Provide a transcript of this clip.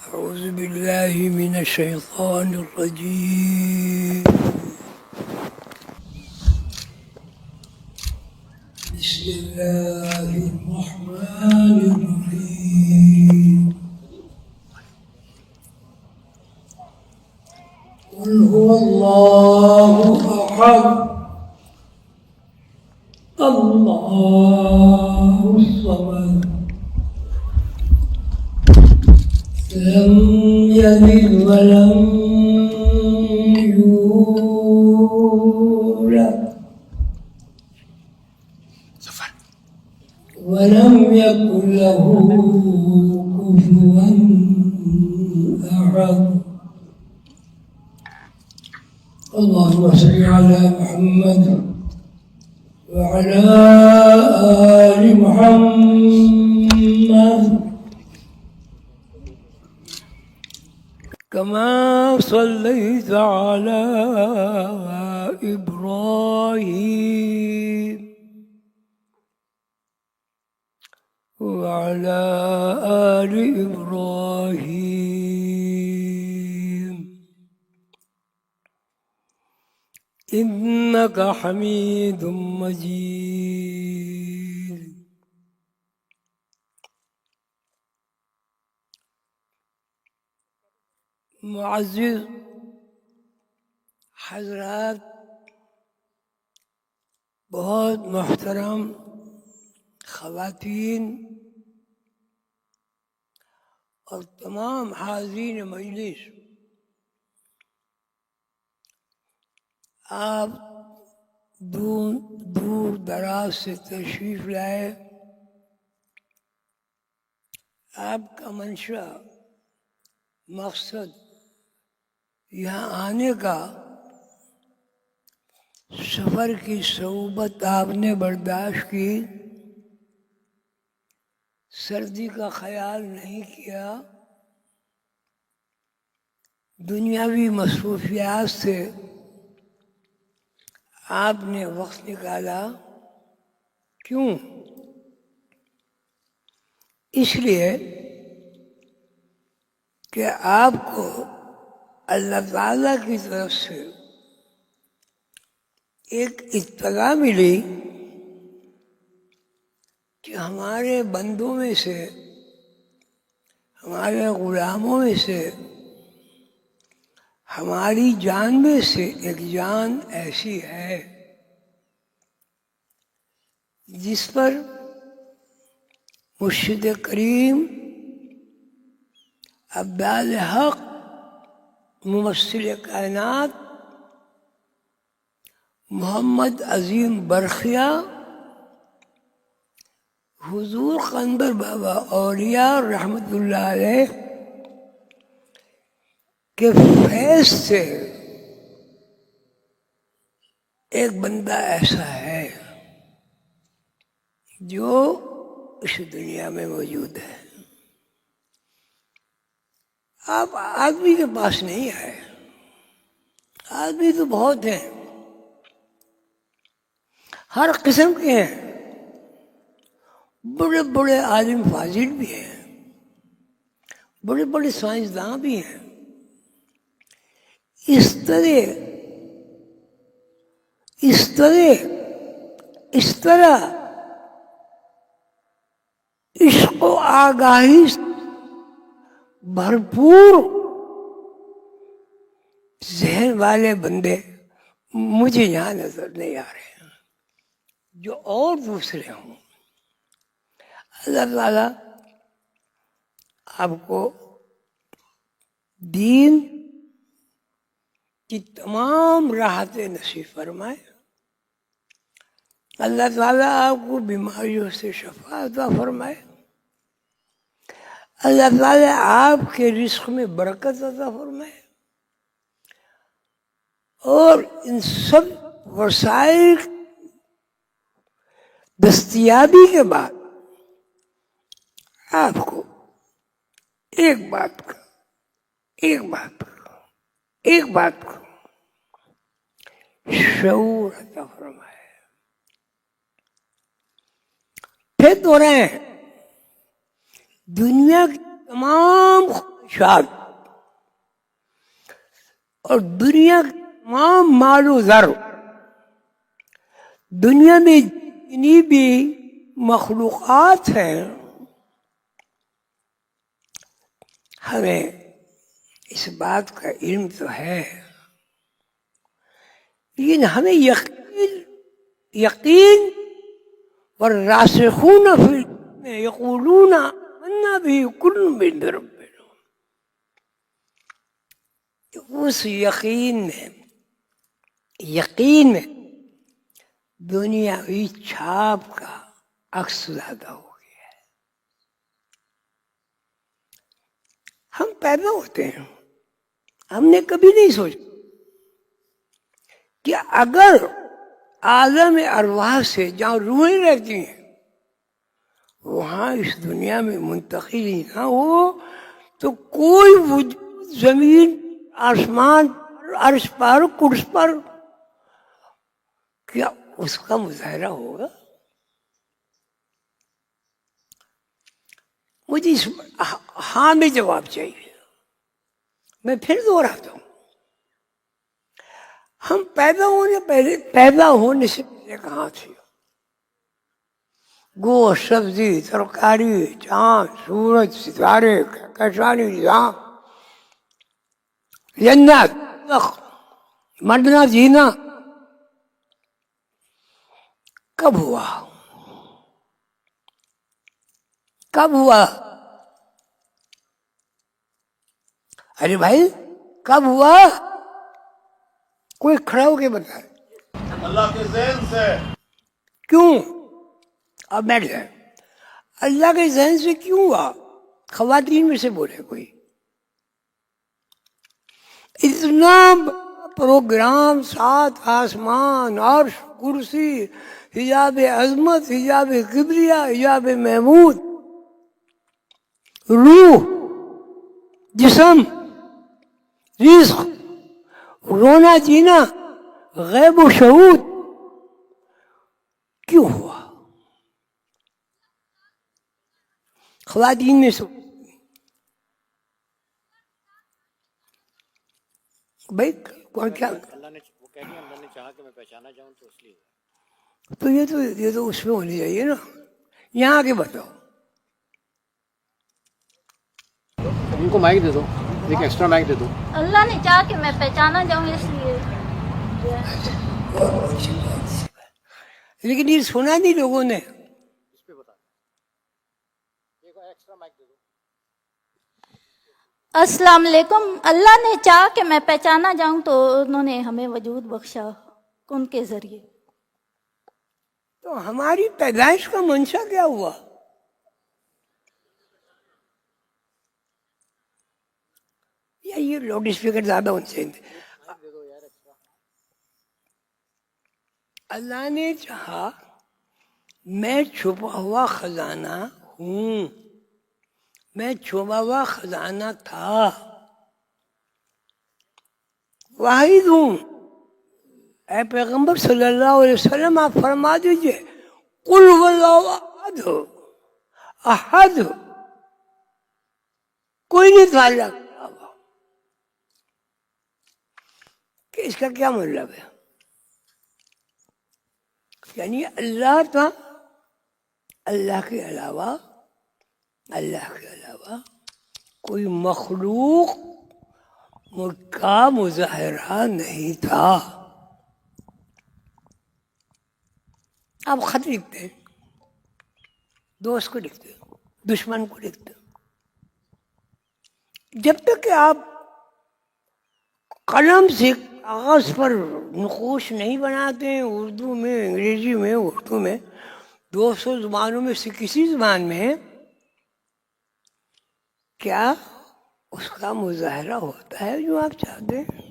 أعوذ بالله من الشيطان الرجيم. بسم الله الرحمن الرحيم. قل هو الله أحد الله الصمد لم يلد ولم يولد ولم يكن له كفوا أحد. اللهم صل على محمد وعلى آل محمد كما صليت على إبراهيم وعلى آل إبراهيم إنك حميد مجيد. معزز حضرات، بہت محترم خواتین اور تمام حاضرین مجلس، آپ دور دراز سے تشریف لائے. آپ کا منشا، مقصد یہاں آنے کا، سفر کی صعوبت آپ نے برداشت کی، سردی کا خیال نہیں کیا، دنیاوی مصروفیات سے آپ نے وقت نکالا. کیوں؟ اس لیے کہ آپ کو اللہ تعالیٰ کی طرف سے ایک اطلاع ملی کہ ہمارے بندوں میں سے، ہمارے غلاموں میں سے، ہماری جان میں سے ایک جان ایسی ہے جس پر مرشد کریم ابدال حق ممثل کائنات محمد عظیم برخیا حضور قنبر بابا اولیاء رحمۃ اللہ علیہ کے فیض سے ایک بندہ ایسا ہے جو اس دنیا میں موجود ہے. آپ آدمی کے پاس نہیں آئے، آدمی تو بہت ہیں، ہر قسم کے ہیں، بڑے بڑے عالم فاضل بھی ہیں، بڑے بڑے سائنسداں بھی ہیں. اس طرح عشق و آگاہی سے بھرپور ذہن والے بندے مجھے یہاں نظر نہیں آ رہے ہیں جو اور دوسرے ہوں. اللہ تعالیٰ آپ کو دین کی تمام راحتیں نصیب فرمائے. اللہ تعالیٰ آپ کو بیماریوں سے شفا عطا فرمائے. اللہ تعالیٰ آپ کے رزق میں برکت عطا فرمائے. اور ان سب وسائل دستیابی کے بعد آپ کو ایک بات کا شعور عطا فرمائے. پھر تو رہے ہیں دنیا کی تمام شاد، اور دنیا کے تمام مال و زر، دنیا میں جتنی بھی مخلوقات ہیں، ہمیں اس بات کا علم تو ہے، لیکن ہمیں یقین والراسخون فی العلم یقولون آمنا به کل من ربنا، اس یقین میں دنیاوی چھاپ کا عکس زیادہ ہو گیا ہے۔ ہم پیدا ہوتے ہیں، ہم نے کبھی نہیں سوچا کہ اگر عالم ارواح سے جہاں روحیں رہتی ہیں وہاں اس دنیا میں منتقل ہی نہ ہو تو کوئی وجود زمین، آسمان، عرش پر، کرس پر، کیا اس کا مظاہرہ ہوگا؟ مجھے اس ہاں میں جواب چاہیے۔ میں پھر دوہراتا ہوں، ہم پیدا ہونے سے پہلے کہاں تھے؟ گوشت، سبزی، ترکاری، چاند، سورج، ستارے، کہکشانی، نظام، جنت، مرنا جینا کب ہوا؟ کب ہوا؟ ارے بھائی کب ہوا؟ کوئی کھڑا ہو کے بتائے۔ اللہ کے ذہن سے۔ کیوں؟ اب بیٹھ جائے، اللہ کے ذہن سے کیوں ہوا؟ خواتین میں سے بولے کوئی؟ اتنا پروگرام، 7 آسمان، عرش، کرسی، حجاب عظمت، حجاب کبریا، حجاب محمود، روح، جسم، رزق، رونا جینا، غیب و شہود کیوں ہوا؟ خواتین میں سے بھائی کون کیا؟ اللہ نے وہ کہہ دیا، اللہ نے چاہا کہ میں پہچانا جاؤں تو اس لیے ہوا۔ تو یہ تو اس میں ہونی چاہیے نا، یہاں کے بتاؤ۔ ان کو مائک دے دو، ایک ایکسٹرا مائک دے دو۔ اللہ نے چاہا کہ میں پہچانا جاؤں اس لیے۔ لیکن یہ سنا نہیں لوگوں نے۔ اس پہ بتا ایک ایکسٹرا مائک دے دو۔ السلام علیکم۔ اللہ نے چاہا کہ میں پہچانا جاؤں تو انہوں نے ہمیں وجود بخشا ان کے ذریعے۔ تو ہماری پیدائش کا منشا کیا ہوا؟ یا یہ لاؤڈ اسپیکر زیادہ ہونے چاہیے۔ اللہ نے چاہا میں چھپا ہوا خزانہ ہوں، میں چھپا ہوا خزانہ تھا، واحد ہوں۔ اے پیغمبر صلی اللہ علیہ وسلم آپ فرما دیجئے قل هو اللہ احد، احد، کوئی نہیں تھا اللہ کے علاوہ۔ کہ اس کا کیا مطلب ہے؟ یعنی اللہ تھا، اللہ کے علاوہ کوئی مخلوق کا مظاہرہ نہیں تھا۔ آپ خط لکھتے ہیں، دوست کو لکھتے ہیں، دشمن کو لکھتے ہیں، جب تک کہ آپ قلم سے کاغذ پر نقوش نہیں بناتے ہیں، اردو میں، انگریزی میں، اردو میں، 200 زبانوں میں سے کسی زبان میں، کیا اس کا مظاہرہ ہوتا ہے جو آپ چاہتے ہیں؟